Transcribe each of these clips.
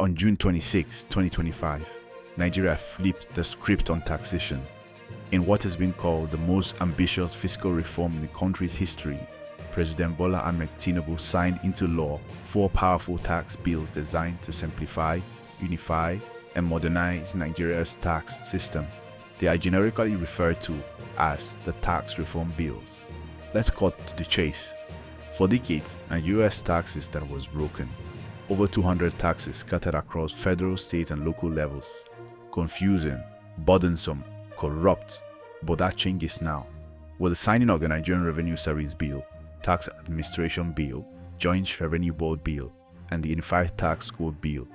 On June 26, 2025, Nigeria flipped the script on taxation. In what has been called the most ambitious fiscal reform in the country's history, President Bola Ahmed Tinubu signed into law 4 powerful tax bills designed to simplify, unify, and modernize Nigeria's tax system. They are generically referred to as the tax reform bills. Let's cut to the chase. For decades, Nigeria's tax system was broken. Over 200 taxes scattered across federal, state, and local levels. Confusing, burdensome, corrupt, but that changes now. With the signing of the Nigerian Revenue Service Bill, Tax Administration Bill, Joint Revenue Board Bill, and the Unified Tax Code Bill,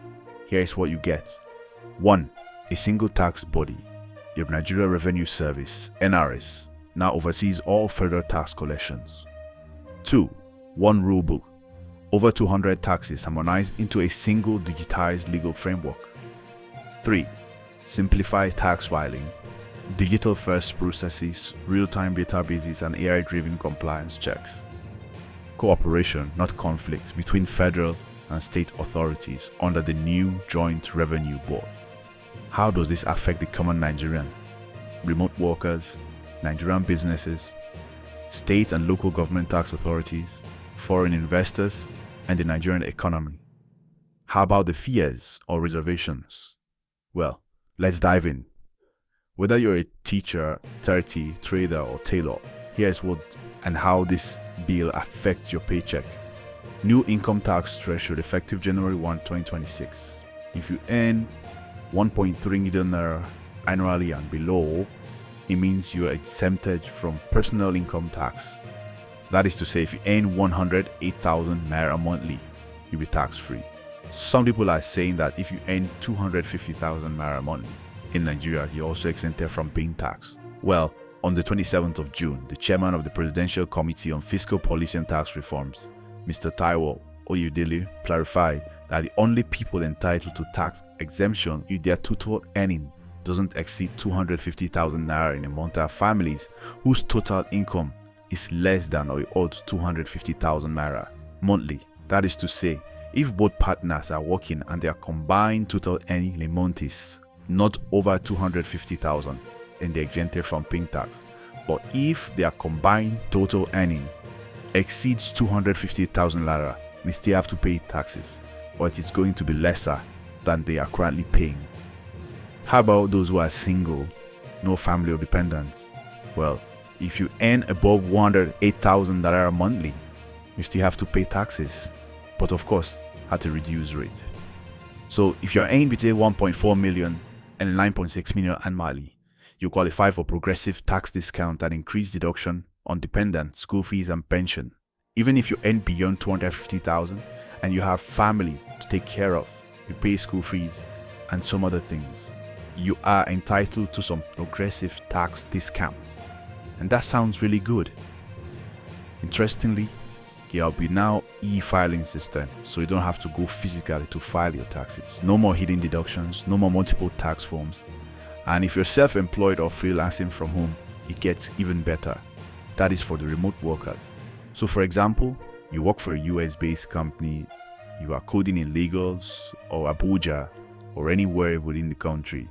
here is what you get. 1. A single tax body. The Nigerian Revenue Service, NRS, now oversees all federal tax collections. 2. One rulebook. Over 200 taxes harmonized into a single digitized legal framework. 3. Simplified tax filing. Digital-first processes, real-time databases, and AI-driven compliance checks. Cooperation, not conflict, between federal and state authorities under the new Joint Revenue Board. How does this affect the common Nigerian? Remote workers, Nigerian businesses, state and local government tax authorities, foreign investors, and the Nigerian economy. How about the fears or reservations? Well, let's dive in. Whether you're a teacher, 30, trader, or tailor, here's what and how this bill affects your paycheck. New income tax threshold effective January 1, 2026. If you earn 1.3 million naira annually and below, it means you are exempted from personal income tax. That is to say, if you earn 108,000 naira monthly, you'll be tax-free. Some people are saying that if you earn 250,000 naira monthly in Nigeria, you're also exempted from paying tax. Well, on the 27th of June, the chairman of the Presidential Committee on Fiscal Policy and Tax Reforms, Mr. Taiwo Oyedele, clarified that the only people entitled to tax exemption if their total earning doesn't exceed 250,000 naira in a month are families whose total income is less than or equal to 250,000 naira monthly. That is to say, if both partners are working and their combined total earning in a month is not over 250,000, then they're exempted from paying tax. But if their combined total earning exceeds 250,000 naira, they still have to pay taxes, but it's going to be lesser than they are currently paying. How about those who are single, no family or dependents? Well, if you earn above 108,000 naira monthly, you still have to pay taxes, but of course at a reduced rate. So if you're earning between 1.4 million and 9.6 million annually, you qualify for progressive tax discount and increased deduction on dependent, school fees, and pension. Even if you earn beyond 250,000 and you have families to take care of, you pay school fees and some other things, you are entitled to some progressive tax discounts. And that sounds really good. Interestingly, there will be now e-filing system, so you don't have to go physically to file your taxes. No more hidden deductions, no more multiple tax forms. And if you're self-employed or freelancing from home, it gets even better. That is for the remote workers. So for example, you work for a US-based company, you are coding in Lagos or Abuja or anywhere within the country,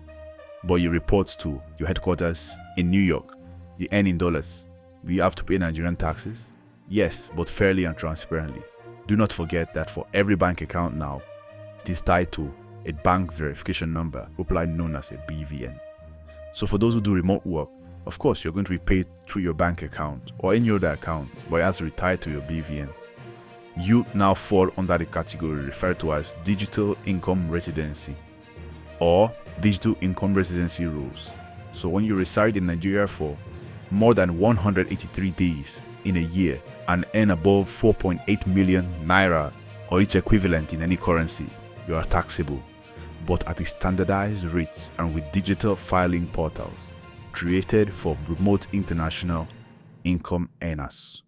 but you report to your headquarters in New York. You earn in dollars. Do you have to pay Nigerian taxes? Yes, but fairly and transparently. Do not forget that for every bank account now, it is tied to a bank verification number, popularly known as a BVN. So for those who do remote work, of course you're going to be paid through your bank account or any other account, but it has to be tied to your BVN. You now fall under the category referred to as digital income residency or digital income residency rules. So when you reside in Nigeria for more than 183 days in a year and earn above 4.8 million naira or its equivalent in any currency, you are taxable, but at a standardized rates and with digital filing portals created for remote international income earners.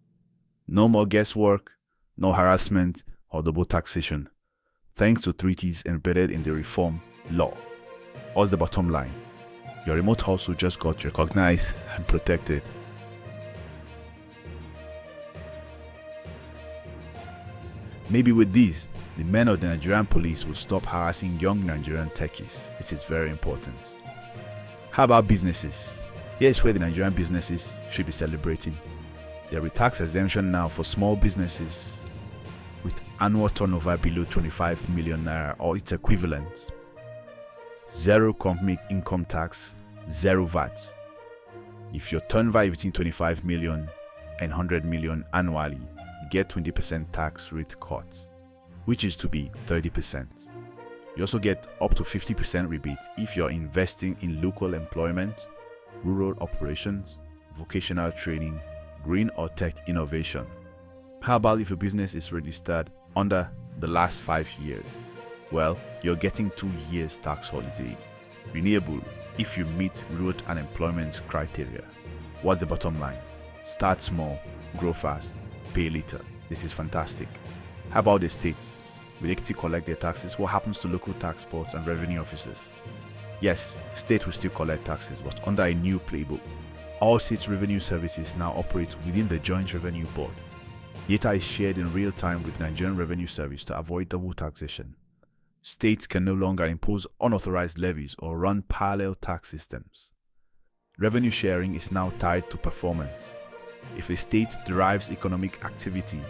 No more guesswork, no harassment or double taxation, thanks to treaties embedded in the reform law. What's the bottom line? Your remote hustle just got recognized and protected. Maybe with this, The men of the Nigerian police will stop harassing young Nigerian techies. It is very important. How about businesses? Here's where the Nigerian businesses should be celebrating. There will be tax exemption now for small businesses with annual turnover below 25 million naira or its equivalent. Zero company income tax, zero VAT. If your turnover is between 25 million and 100 million annually, you get 20% tax rate cut, which is to be 30%. You also get up to 50% rebate if you're investing in local employment, rural operations, vocational training, green or tech innovation. How about if your business is registered under the last 5 years? Well, you're getting 2 years tax holiday. Renewable if you meet road and employment criteria. What's the bottom line? Start small, grow fast, pay later. This is fantastic. How about the states? Will they still collect their taxes? What happens to local tax boards and revenue officers? Yes, state will still collect taxes, but under a new playbook. All state revenue services now operate within the Joint Revenue Board. Data is shared in real time with Nigerian Revenue Service to avoid double taxation. States can no longer impose unauthorized levies or run parallel tax systems. Revenue sharing is now tied to performance. If a state derives economic activity,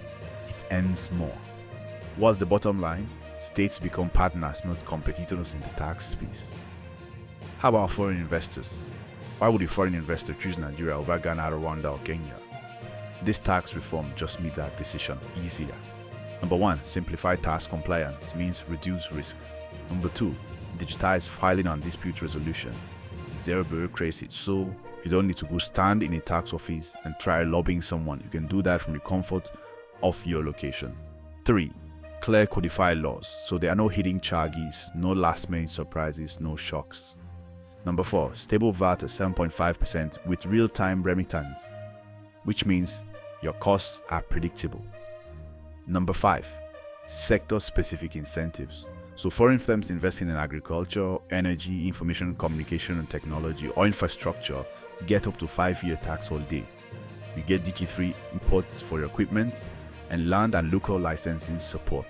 it earns more. What's the bottom line? States become partners, not competitors in the tax space. How about foreign investors? Why would a foreign investor choose Nigeria over Ghana, Rwanda, or Kenya? This tax reform just made that decision easier. Number 1, simplify tax compliance means reduce risk. Number 2, digitize filing and dispute resolution. Zero bureaucracy, so you don't need to go stand in a tax office and try lobbying someone. You can do that from the comfort of your location. 3, clear codified laws, so there are no hidden charges, no last-minute surprises, no shocks. Number 4, stable VAT at 7.5% with real-time remittance, which means your costs are predictable. Number 5, sector-specific incentives. So foreign firms investing in agriculture, energy, information communication and technology, or infrastructure get up to 5-year tax holiday. You get duty-free imports for your equipment and land and local licensing support.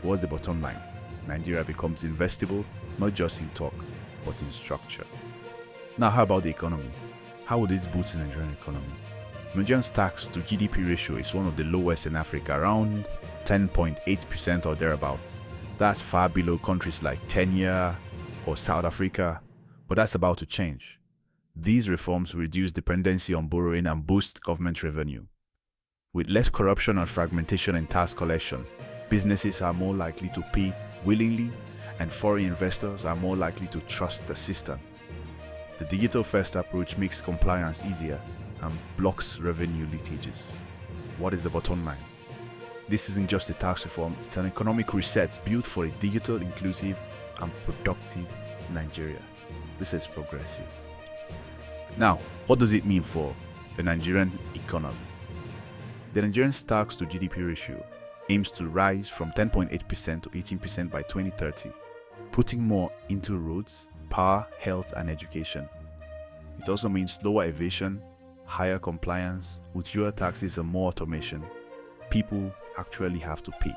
What's the bottom line? Nigeria becomes investable, not just in talk, but in structure. Now, how about the economy? How will this boost the Nigerian economy? Nigeria's tax to GDP ratio is one of the lowest in Africa, around 10.8% or thereabouts. That's far below countries like Kenya or South Africa, but that's about to change. These reforms will reduce dependency on borrowing and boost government revenue. With less corruption and fragmentation in tax collection, businesses are more likely to pay willingly and foreign investors are more likely to trust the system. The digital-first approach makes compliance easier and blocks revenue leakages. What is the bottom line? This isn't just a tax reform, it's an economic reset built for a digital, inclusive, and productive Nigeria. This is progressive. Now, what does it mean for the Nigerian economy? The Nigerian tax to GDP ratio aims to rise from 10.8% to 18% by 2030, putting more into roads, power, health, and education. It also means lower evasion, higher compliance, with fewer taxes and more automation. People actually have to pay.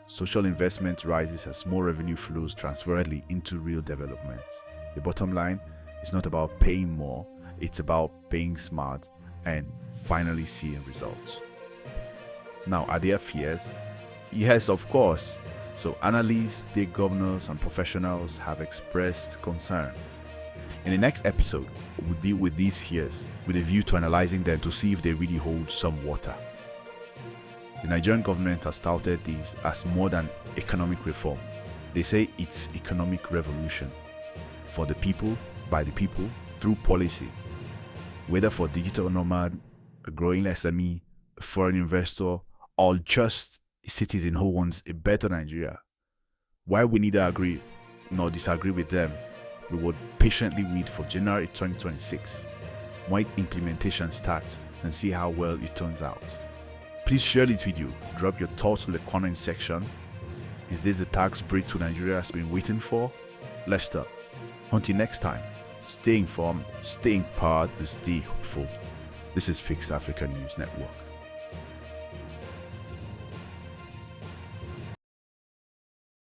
Social investment rises as more revenue flows transferably into real development. The bottom line is not about paying more, it's about paying smart and finally seeing results. Now, are there fears? Yes, of course. So analysts, state governors, and professionals have expressed concerns. In the next episode, we'll deal with these fears with a view to analyzing them to see if they really hold some water. The Nigerian government has touted this as more than economic reform. They say it's economic revolution. For the people, by the people, through policy. Whether for digital nomad, a growing SME, a foreign investor, or just a citizen who wants a better Nigeria. While we neither agree nor disagree with them, we would patiently wait for January 2026, when implementation starts, and see how well it turns out. Please share this video, drop your thoughts in the comment section. Is this the tax breakthrough Nigeria has been waiting for? Let's talk. Until next time, stay informed, stay empowered, and stay hopeful. This is Fixed Africa News Network.